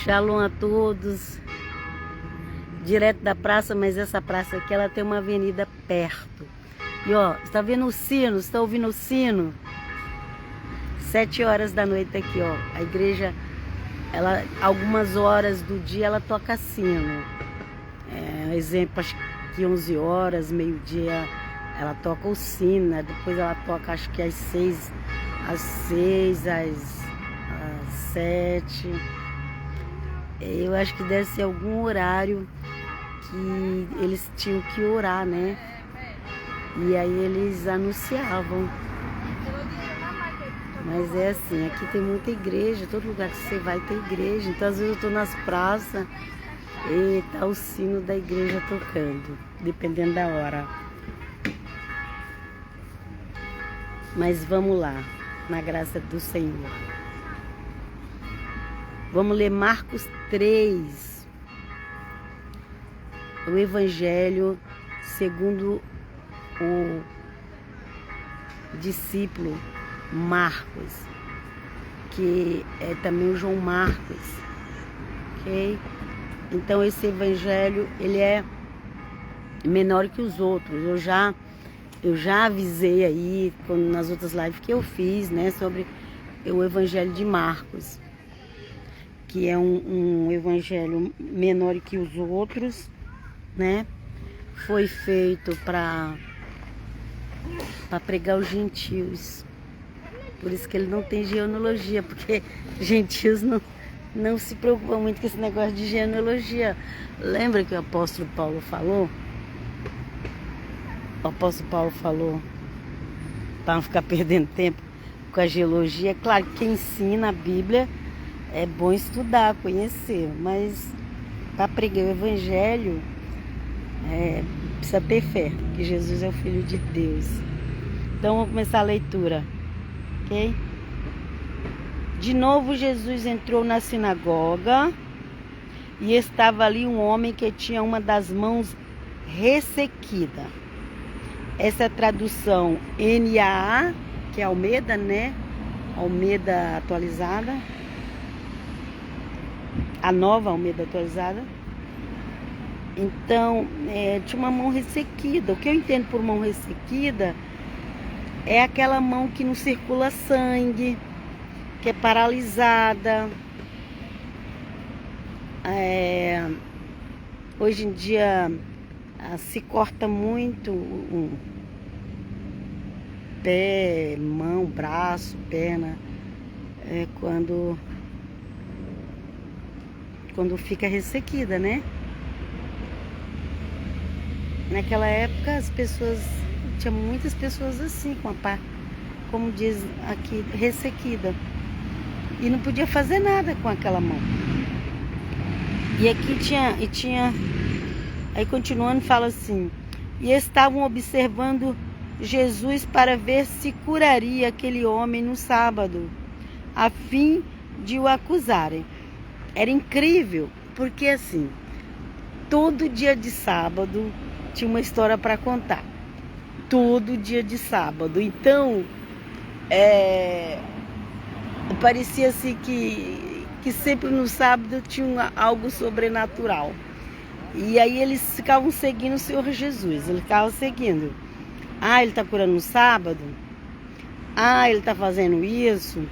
Shalom a todos, direto da praça, mas essa praça aqui ela tem uma avenida perto. E ó, está vendo o sino? Está ouvindo o sino? 7 horas da noite aqui, ó. A igreja, ela, algumas horas do dia ela toca sino. Exemplo, acho que 11 horas, meio-dia, ela toca o sino, né? Depois ela toca, acho que às 6, às 7. Eu acho que deve ser algum horário que eles tinham que orar, né? E aí eles anunciavam. Mas é assim, aqui tem muita igreja, todo lugar que você vai tem igreja. Então às vezes eu tô nas praças e tá o sino da igreja tocando, dependendo da hora. Mas vamos lá, na graça do Senhor. Vamos ler Marcos 3, o Evangelho segundo o discípulo Marcos, que é também o João Marcos, ok? Então esse Evangelho, ele é menor que os outros. Eu já avisei aí nas outras lives que eu fiz, né, sobre o Evangelho de Marcos, que é um evangelho menor que os outros, né? Foi feito para pregar os gentios. Por isso que ele não tem genealogia, porque gentios não se preocupam muito com esse negócio de genealogia. Lembra que o apóstolo Paulo falou? O apóstolo Paulo falou para não ficar perdendo tempo com a genealogia. Claro que quem ensina a Bíblia é bom estudar, conhecer, mas para pregar o Evangelho precisa ter fé, que Jesus é o Filho de Deus. Então vamos começar a leitura, ok? De novo Jesus entrou na sinagoga e estava ali um homem que tinha uma das mãos ressequida. Essa é a tradução NAA, que é Almeida, né? Almeida atualizada. A nova Almeida atualizada. Então, tinha uma mão ressequida. O que eu entendo por mão ressequida é aquela mão que não circula sangue, que é paralisada. Hoje em dia se corta muito pé, mão, braço, perna, quando fica ressequida, né? Naquela época as pessoas, tinha muitas pessoas assim, com a parte, como diz aqui, ressequida. E não podia fazer nada com aquela mão. E aqui tinha, aí continuando fala assim, e estavam observando Jesus para ver se curaria aquele homem no sábado, a fim de o acusarem. Era incrível, porque assim, todo dia de sábado tinha uma história para contar. Todo dia de sábado. Então, parecia assim que sempre no sábado tinha algo sobrenatural. E aí eles ficavam seguindo o Senhor Jesus. Eles ficavam seguindo. Ah, ele está curando no sábado? Ah, ele está fazendo isso?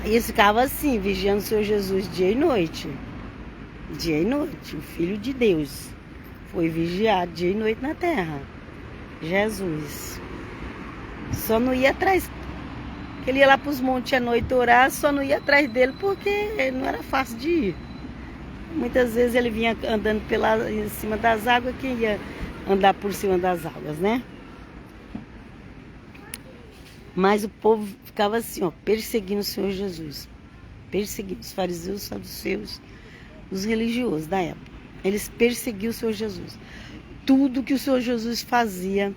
E eles ficavam assim, vigiando o Senhor Jesus dia e noite. Dia e noite. O Filho de Deus foi vigiado dia e noite na terra. Jesus. Só não ia atrás. Ele ia lá para os montes à noite orar, só não ia atrás dele porque não era fácil de ir. Muitas vezes ele vinha andando em cima das águas, quem ia andar por cima das águas, né? Mas o povo ficava assim, ó, perseguindo o Senhor Jesus. Perseguindo os fariseus, os saduceus, os religiosos da época. Eles perseguiam o Senhor Jesus. Tudo que o Senhor Jesus fazia,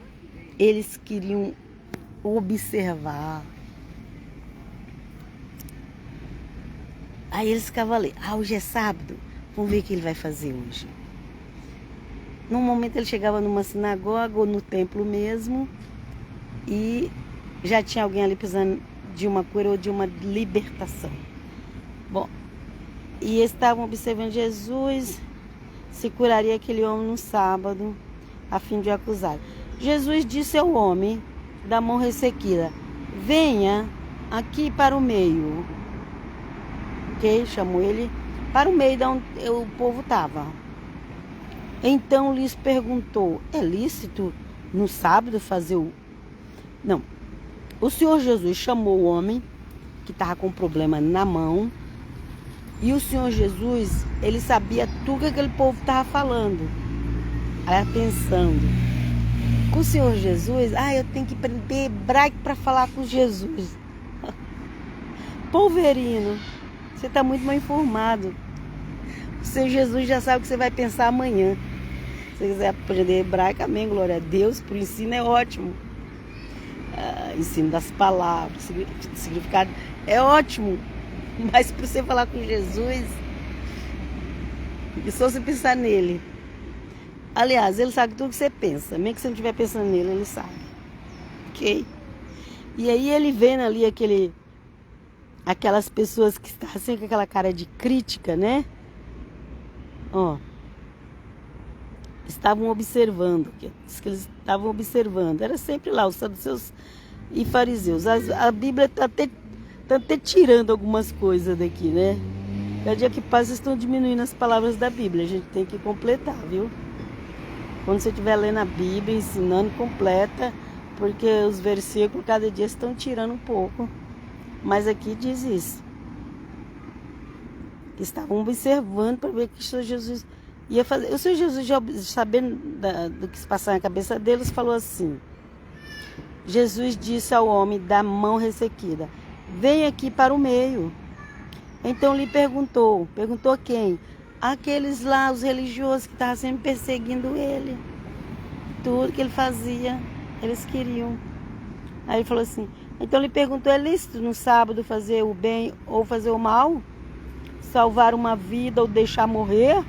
eles queriam observar. Aí eles ficavam ali, hoje é sábado, vamos ver o que ele vai fazer hoje. Num momento ele chegava numa sinagoga ou no templo mesmo e já tinha alguém ali precisando de uma cura ou de uma libertação. Bom, e estavam observando Jesus se curaria aquele homem no sábado, a fim de o acusar. Jesus disse ao homem da mão ressequida: venha aqui para o meio. Ok? Chamou ele para o meio de onde o povo estava. Então lhes perguntou: é lícito no sábado fazer o... Não. O Senhor Jesus chamou o homem que estava com problema na mão. E o Senhor Jesus, ele sabia tudo que aquele povo estava falando. Aí pensando, com o Senhor Jesus, eu tenho que aprender hebraico para falar com Jesus. Polverino, você está muito mal informado. O Senhor Jesus já sabe o que você vai pensar amanhã. Se você quiser aprender hebraico, amém, glória a Deus, por ensino é ótimo. Ensino das palavras, significado é ótimo. Mas para você falar com Jesus, é só você pensar nele. Aliás, ele sabe tudo que você pensa. Mesmo que você não estiver pensando nele, ele sabe. Ok? E aí ele vendo ali aquelas pessoas que estão assim com aquela cara de crítica, né? Estavam observando. Diz que eles estavam observando. Era sempre lá, os saduceus e fariseus. A Bíblia está até tirando algumas coisas daqui, né? Cada dia que passa, estão diminuindo as palavras da Bíblia. A gente tem que completar, viu? Quando você estiver lendo a Bíblia, ensinando, completa, porque os versículos cada dia estão tirando um pouco. Mas aqui diz isso. Que estavam observando para ver o que o Senhor Jesus ia fazer. O Senhor Jesus, já sabendo do que se passava na cabeça deles, falou assim: Jesus disse ao homem da mão ressequida: vem aqui para o meio. Então lhe perguntou quem? Aqueles lá, os religiosos que estavam sempre perseguindo ele. Tudo que ele fazia, eles queriam. Aí ele falou assim, então ele perguntou: é lícito no sábado fazer o bem ou fazer o mal? Salvar uma vida ou deixar morrer?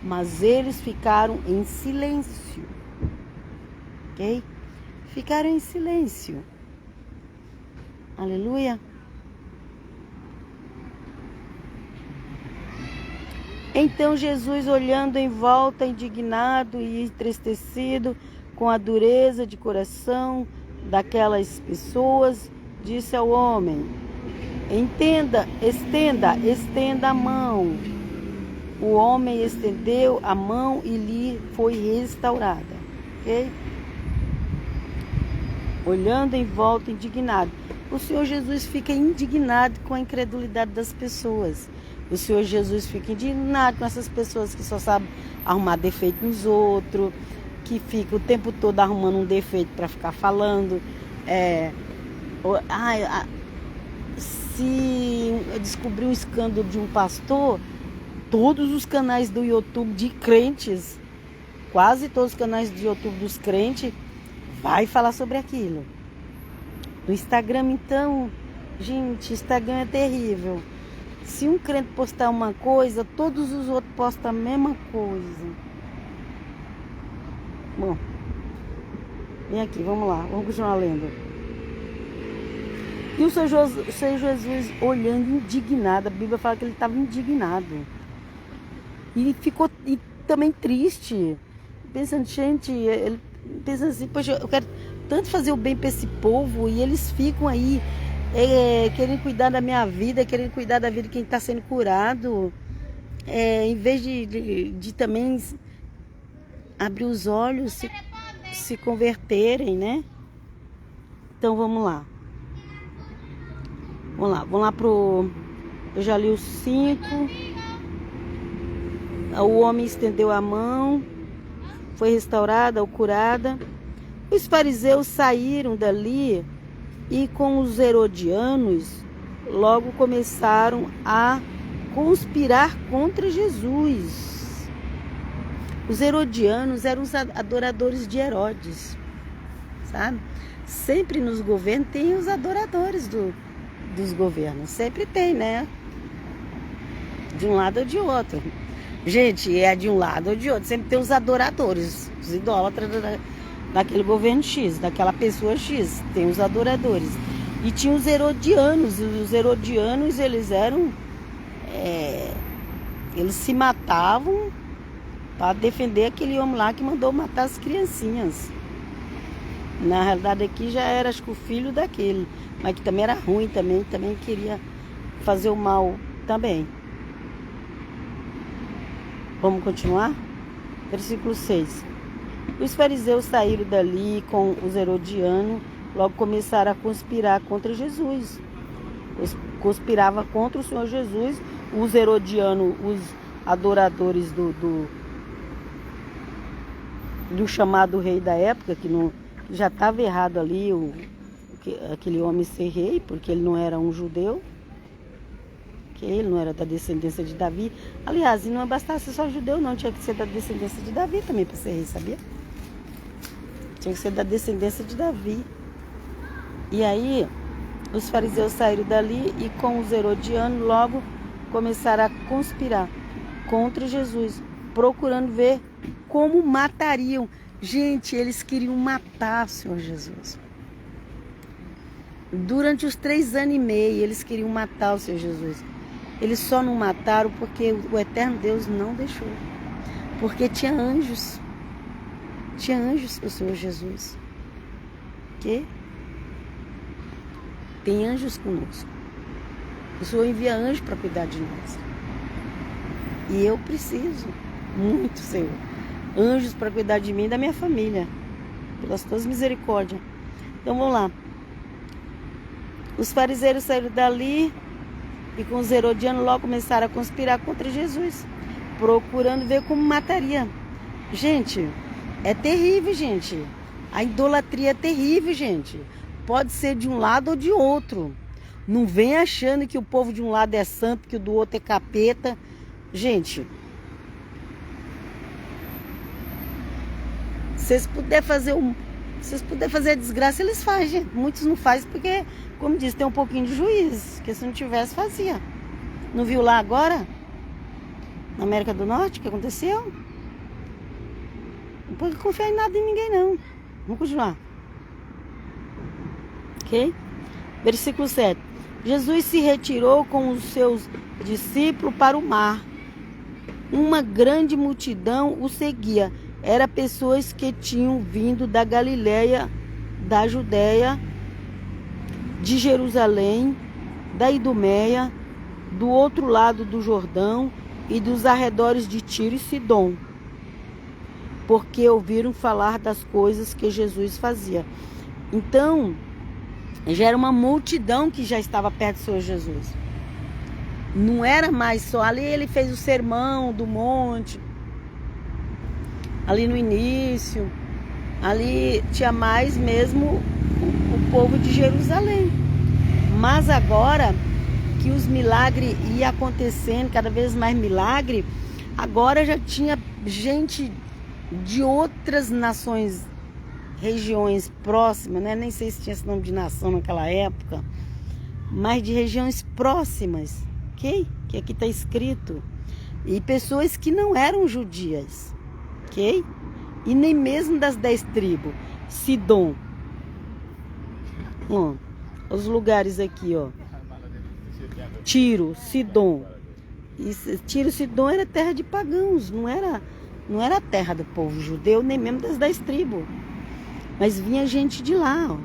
Mas eles ficaram em silêncio. Ok? Ficaram em silêncio. Aleluia. Então Jesus, olhando em volta, indignado e entristecido com a dureza de coração daquelas pessoas, disse ao homem: estenda a mão. O homem estendeu a mão e lhe foi restaurada. Ok? Olhando em volta, indignado. O Senhor Jesus fica indignado com a incredulidade das pessoas. O Senhor Jesus fica indignado com essas pessoas que só sabem arrumar defeito nos outros, que fica o tempo todo arrumando um defeito para ficar falando. Se eu descobrir um escândalo de um pastor, todos os canais do YouTube de crentes, quase todos os canais do YouTube dos crentes, vai falar sobre aquilo. No Instagram, então, gente, Instagram é terrível. Se um crente postar uma coisa, todos os outros postam a mesma coisa. Bom, vem aqui, vamos lá, vamos continuar lendo. E o Senhor Jesus olhando indignado, a Bíblia fala que ele estava indignado. E ficou também triste, pensando, gente, ele pensa assim, poxa, eu quero tanto fazer o bem para esse povo e eles ficam aí querendo cuidar da minha vida, querendo cuidar da vida de quem está sendo curado, em vez de também abrir os olhos, se converterem, né? Então vamos lá. Vamos lá pro... Eu já li os 5. O homem estendeu a mão, foi restaurada ou curada. Os fariseus saíram dali e com os herodianos logo começaram a conspirar contra Jesus. Os herodianos eram os adoradores de Herodes, sabe? Sempre nos governos tem os adoradores dos governos, sempre tem, né? De um lado ou de outro. Gente, é de um lado ou de outro, sempre tem os adoradores, os idólatras daquele governo X, daquela pessoa X, tem os adoradores. E tinha os herodianos, e os herodianos, eles eram Eles se matavam para defender aquele homem lá que mandou matar as criancinhas. Na realidade aqui já era, acho que o filho daquele, mas que também era ruim também queria fazer o mal também. Vamos continuar? Versículo 6. Os fariseus saíram dali com os herodianos, logo começaram a conspirar contra Jesus. Conspirava contra o Senhor Jesus, os herodianos, os adoradores do chamado rei da época, que não, já estava errado ali aquele homem ser rei, porque ele não era um judeu, que ele não era da descendência de Davi. Aliás, não bastasse só judeu, não, tinha que ser da descendência de Davi também para ser rei, sabia? Tinha que ser da descendência de Davi. E aí, os fariseus saíram dali e com os herodianos logo começaram a conspirar contra Jesus, procurando ver como matariam. Gente, eles queriam matar o Senhor Jesus. Durante os 3 anos e meio, eles queriam matar o Senhor Jesus. Eles só não mataram porque o eterno Deus não deixou. Porque tinha anjos. Tinha anjos para o Senhor Jesus. Que? Tem anjos conosco. O Senhor envia anjos para cuidar de nós. E eu preciso, muito, Senhor, anjos para cuidar de mim e da minha família. Pelas tuas misericórdias. Então vamos lá. Os fariseus saíram dali e com os herodianos logo começaram a conspirar contra Jesus, procurando ver como mataria. Gente, é terrível, gente. A idolatria é terrível, gente. Pode ser de um lado ou de outro. Não vem achando que o povo de um lado é santo, que o do outro é capeta. Gente, se vocês puderem fazer a desgraça, eles fazem, gente. Muitos não fazem porque, como diz, tem um pouquinho de juízo. Porque se não tivesse, fazia. Não viu lá agora? Na América do Norte, o que aconteceu? Não pode confiar em nada em ninguém, não. Vamos continuar. Ok? Versículo 7. Jesus se retirou com os seus discípulos para o mar. Uma grande multidão o seguia. Eram pessoas que tinham vindo da Galileia, da Judéia, de Jerusalém, da Idumeia, do outro lado do Jordão e dos arredores de Tiro e Sidom, porque ouviram falar das coisas que Jesus fazia. Então, já era uma multidão que já estava perto do Senhor Jesus. Não era mais só ali, ele fez o sermão do monte, ali no início, ali tinha mais mesmo o povo de Jerusalém. Mas agora que os milagres iam acontecendo, cada vez mais milagre, agora já tinha gente de outras nações, regiões próximas, né? Nem sei se tinha esse nome de nação naquela época, mas de regiões próximas, ok? Que aqui está escrito. E pessoas que não eram judias, ok? E nem mesmo das 10 tribos. Sidom. Ó, os lugares aqui, ó. Tiro, Sidom. Tiro e Sidom era terra de pagãos, não era terra do povo judeu, nem mesmo das 10 tribos. Mas vinha gente de lá, ó.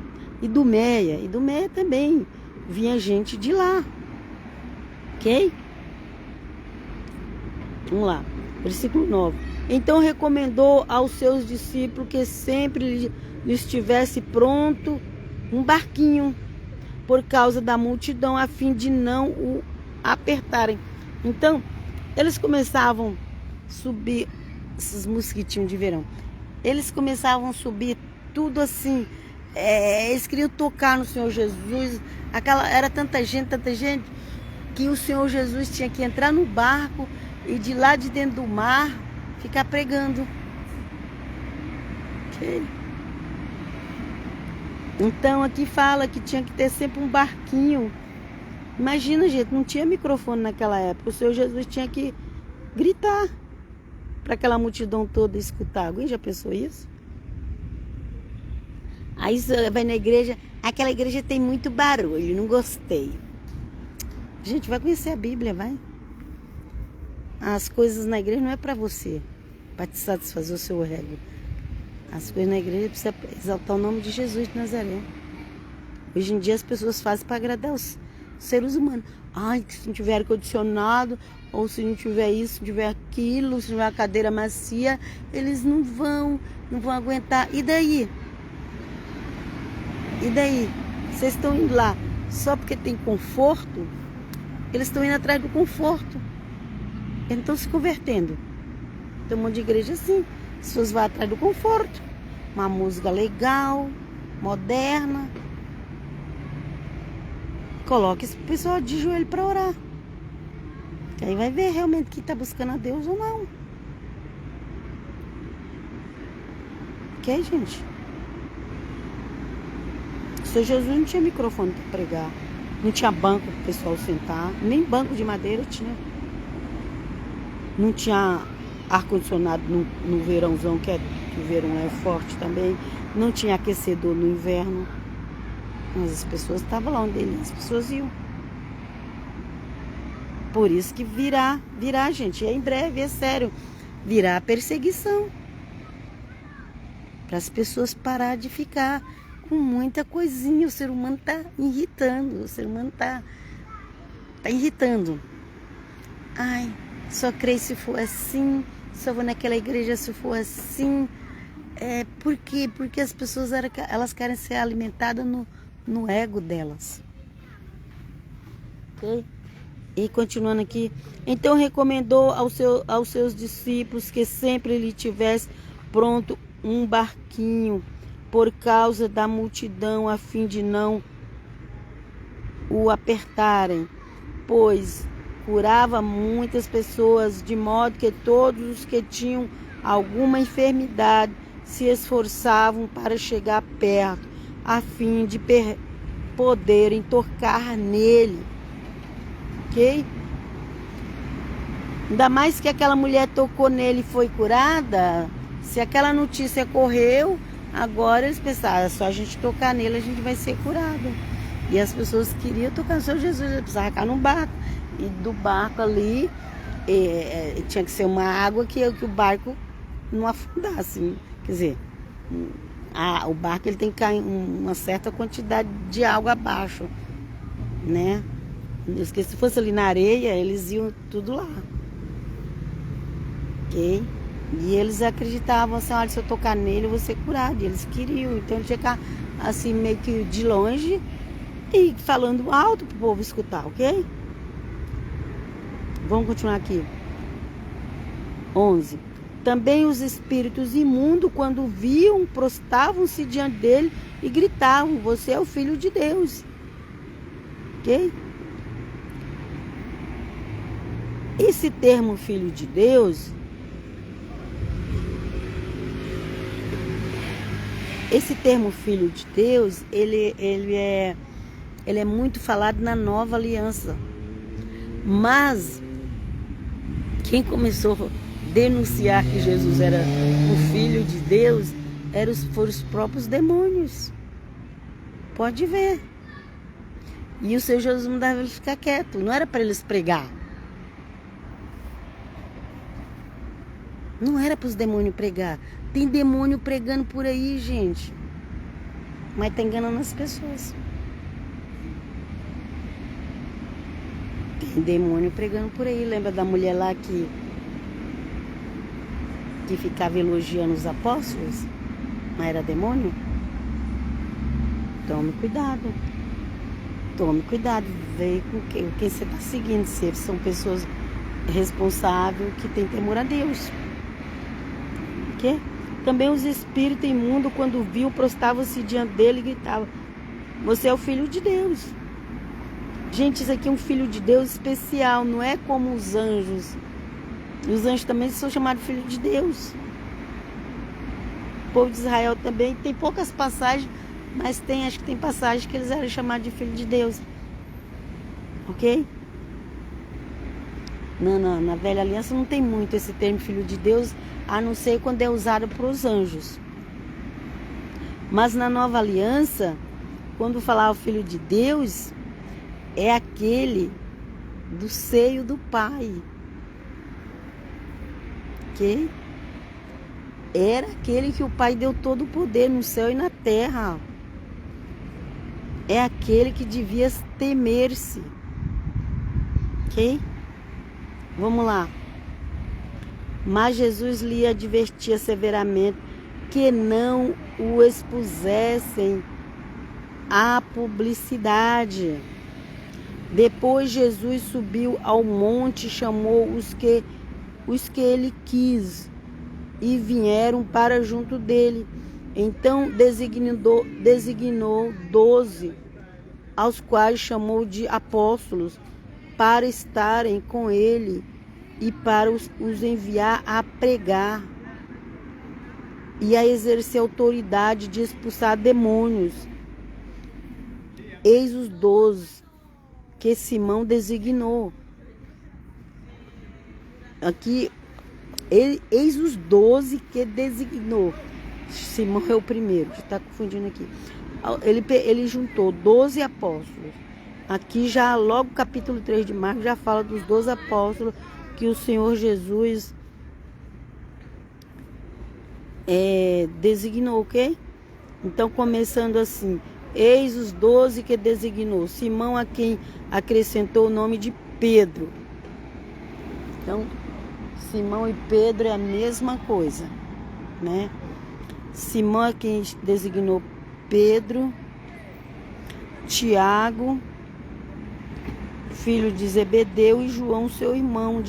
Idumeia também vinha gente de lá. Ok? Vamos lá, versículo 9. Então recomendou aos seus discípulos que sempre lhes tivesse pronto um barquinho, por causa da multidão, a fim de não o apertarem. Então, eles começavam a subir, esses mosquitinhos de verão, eles começavam a subir tudo assim, eles queriam tocar no Senhor Jesus, era tanta gente, que o Senhor Jesus tinha que entrar no barco e de lá de dentro do mar ficar pregando. Okay? Então aqui fala que tinha que ter sempre um barquinho. Imagina, gente, não tinha microfone naquela época. O Senhor Jesus tinha que gritar para aquela multidão toda escutar. Alguém já pensou isso? Aí você vai na igreja, aquela igreja tem muito barulho, não gostei. Gente, vai conhecer a Bíblia, vai. as coisas na igreja não é para você, para te satisfazer o seu ego. As coisas na igreja precisa exaltar o nome de Jesus de Nazaré. Hoje em dia as pessoas fazem para agradar os seres humanos. Ai, se não tiver ar-condicionado, ou se não tiver isso, se não tiver aquilo, se não tiver a cadeira macia, eles não vão aguentar. E daí? E daí? Vocês estão indo lá só porque tem conforto? Eles estão indo atrás do conforto. Eles não estão se convertendo. Tem um monte de igreja assim. As pessoas vão atrás do conforto. Uma música legal, moderna. Coloque esse pessoal de joelho para orar. Que aí vai ver realmente que está buscando a Deus ou não. Ok, gente? O Senhor Jesus não tinha microfone para pregar. Não tinha banco para o pessoal sentar. Nem banco de madeira tinha. Não tinha ar-condicionado no verãozão, que o verão é forte também. Não tinha aquecedor no inverno. Mas as pessoas estavam lá onde as pessoas iam. Por isso que virá, gente. É em breve, é sério. Virá perseguição. Para as pessoas parar de ficar com muita coisinha. O ser humano está irritando. O ser humano está irritando. Ai, só creio se for assim. Só vou naquela igreja se for assim. Por quê? Porque as pessoas elas querem ser alimentadas no ego delas. Ok? E continuando aqui. Então recomendou aos seus discípulos que sempre lhe tivesse pronto um barquinho por causa da multidão, a fim de não o apertarem, pois curava muitas pessoas, de modo que todos os que tinham alguma enfermidade se esforçavam para chegar perto, a fim de poderem tocar nele. Ok? Ainda mais que aquela mulher tocou nele e foi curada. Se aquela notícia correu, agora eles pensaram, só a gente tocar nele a gente vai ser curado. E as pessoas queriam tocar no Senhor Jesus, eles precisavam ficar num barco. E do barco ali, tinha que ser uma água que o barco não afundasse. Quer dizer, o barco ele tem que cair uma certa quantidade de água abaixo, né? Porque se fosse ali na areia, eles iam tudo lá. Ok? E eles acreditavam assim, olha, se eu tocar nele eu vou ser curado. E eles queriam, então tinha que ficar assim meio que de longe e falando alto para o povo escutar, ok? Vamos continuar aqui. 11. Também os espíritos imundos, quando viam, prostravam-se diante dele e gritavam, você é o Filho de Deus. Ok? Esse termo Filho de Deus, ele é muito falado na Nova Aliança. Mas quem começou a denunciar que Jesus era o Filho de Deus foram os próprios demônios. Pode ver. E o Senhor Jesus mandava eles ficar quieto. Não era para eles pregar. Não era para os demônios pregar. Tem demônio pregando por aí, gente. Mas está enganando as pessoas. Tem demônio pregando por aí. Lembra da mulher lá que ficava elogiando os apóstolos? Mas era demônio? Tome cuidado. Tome cuidado. Vê com quem você está seguindo. Se são pessoas responsáveis que têm temor a Deus. Okay? Também os espíritos imundos, quando viam, prostravam-se diante dele e gritavam, você é o Filho de Deus. Gente, isso aqui é um Filho de Deus especial, não é como os anjos. Os anjos também são chamados Filho de Deus. O povo de Israel também tem poucas passagens, mas acho que tem passagens que eles eram chamados de Filho de Deus. Ok? Na velha aliança não tem muito esse termo Filho de Deus, a não ser quando é usado para os anjos. Mas na nova aliança, quando falar o Filho de Deus, é aquele do seio do Pai. ok? Era aquele que o Pai deu todo o poder no céu e na terra. É aquele que devia temer-se, ok? Vamos lá. Mas Jesus lhe advertia severamente que não o expusessem à publicidade. Depois Jesus subiu ao monte e chamou os que ele quis e vieram para junto dele. Então designou 12, aos quais chamou de apóstolos, para estarem com ele e para os enviar a pregar e a exercer autoridade de expulsar demônios. Eis os 12 que Simão designou. Aqui, eis os 12 que designou. Simão é o primeiro, está confundindo aqui. Ele juntou 12 apóstolos. Aqui já, logo capítulo 3 de Marcos, já fala dos 12 apóstolos que o Senhor Jesus designou, ok? Então, começando assim: eis os 12 que designou. Simão, a quem acrescentou o nome de Pedro. Então, Simão e Pedro é a mesma coisa, né? Simão, a quem designou Pedro, Tiago, filho de Zebedeu, e João, seu irmão,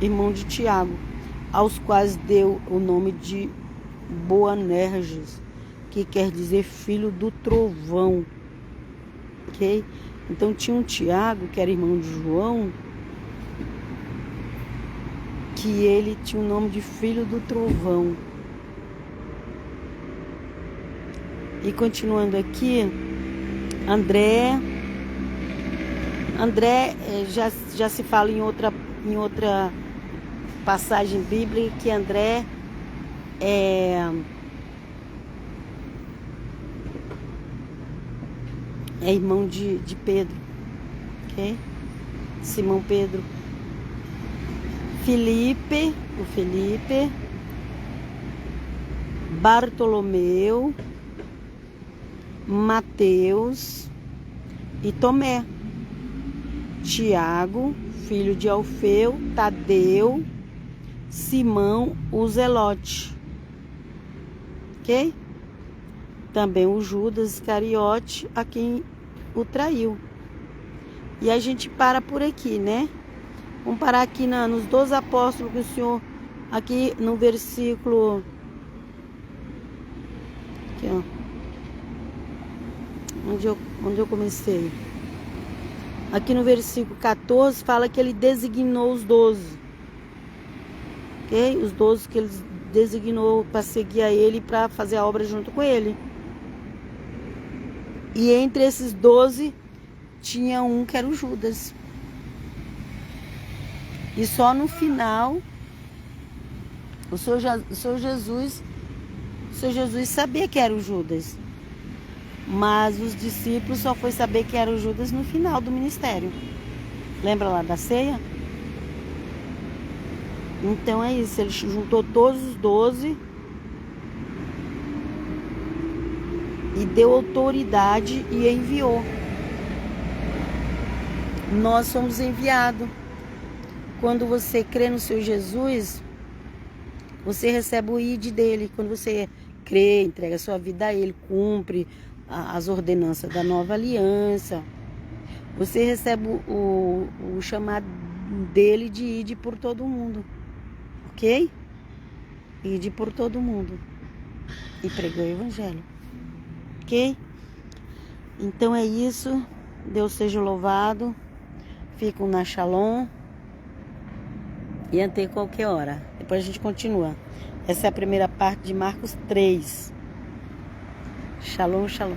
irmão de Tiago, aos quais deu o nome de Boanerges, que quer dizer filho do trovão, ok? Então tinha um Tiago, que era irmão de João, que ele tinha o nome de filho do trovão. E continuando aqui, André já se fala em outra passagem bíblica que André é irmão de Pedro, ok? Simão Pedro. Felipe, Bartolomeu, Mateus e Tomé, Tiago, filho de Alfeu, Tadeu, Simão, o Zelote, ok? Também o Judas Iscariote, a quem o traiu. E a gente para por aqui, né? Vamos parar aqui nos 12 apóstolos que o Senhor, aqui no versículo, aqui, ó, onde eu comecei. Aqui no versículo 14 fala que ele designou os 12. Ok? Os 12 que ele designou para seguir a ele, para fazer a obra junto com ele. E entre esses 12 tinha um que era o Judas. E só no final o Senhor Jesus sabia que era o Judas. Mas os discípulos só foi saber que era o Judas no final do ministério. Lembra lá da ceia? Então é isso, ele juntou todos os 12 e deu autoridade e enviou. Nós somos enviados. Quando você crê no Senhor Jesus, você recebe o ID dele. Quando você crê, entrega a sua vida a ele, cumpre as ordenanças da nova aliança, você recebe o chamado dele de ir por todo mundo, ok? Ir por todo mundo e pregar o evangelho, ok? Então é isso. Deus seja louvado. Ficam na Shalom e até qualquer hora. Depois a gente continua. Essa é a primeira parte de Marcos 3. Shalom, shalom.